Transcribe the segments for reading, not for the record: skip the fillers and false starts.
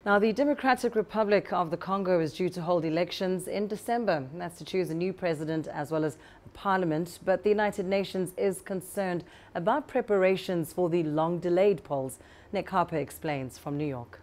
Now, the Democratic Republic of the Congo is due to hold elections in December. That's to choose a new president as well as a parliament. But the United Nations is concerned about preparations for the long-delayed polls. Harper explains from New York.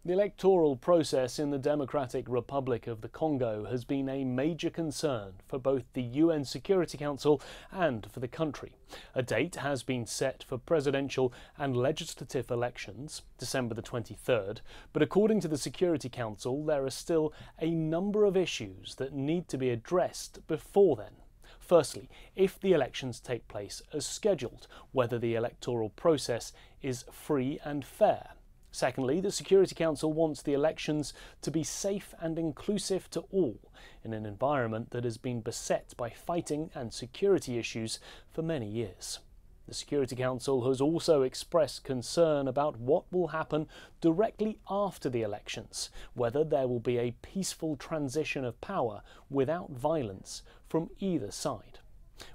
The electoral process in the Democratic Republic of the Congo has been a major concern for both the UN Security Council and for the country. A date has been set for presidential and legislative elections, December the 23rd, but according to the Security Council, there are still a number of issues that need to be addressed before then. Firstly, if the elections take place as scheduled, whether the electoral process is free and fair. Secondly, the Security Council wants the elections to be safe and inclusive to all in an environment that has been beset by fighting and security issues for many years. The Security Council has also expressed concern about what will happen directly after the elections, whether there will be a peaceful transition of power without violence from either side.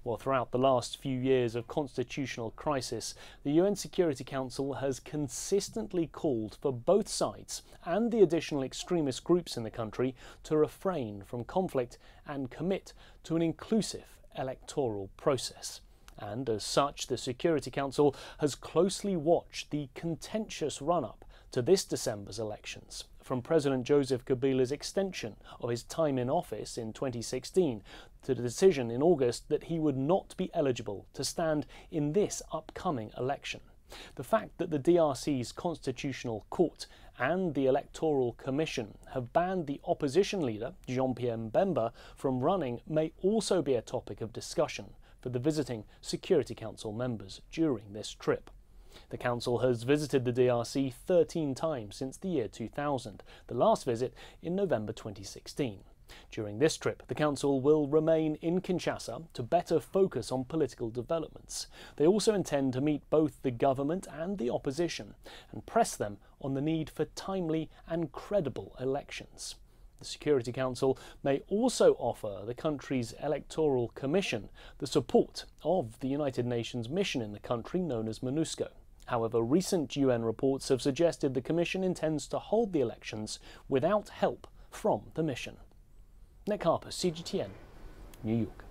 Well, throughout the last few years of constitutional crisis, the UN Security Council has consistently called for both sides and the additional extremist groups in the country to refrain from conflict and commit to an inclusive electoral process. And as such, the Security Council has closely watched the contentious run-up to this December's elections, from President Joseph Kabila's extension of his time in office in 2016 to the decision in August that he would not be eligible to stand in this upcoming election. The fact that the DRC's Constitutional Court and the Electoral Commission have banned the opposition leader, Jean-Pierre Mbemba, from running may also be a topic of discussion for the visiting Security Council members during this trip. The Council has visited the DRC 13 times since the year 2000, the last visit in November 2016. During this trip, the Council will remain in Kinshasa to better focus on political developments. They also intend to meet both the government and the opposition and press them on the need for timely and credible elections. The Security Council may also offer the country's Electoral Commission the support of the United Nations mission in the country known as MONUSCO. However, recent UN reports have suggested the Commission intends to hold the elections without help from the mission. Harper, CGTN, New York.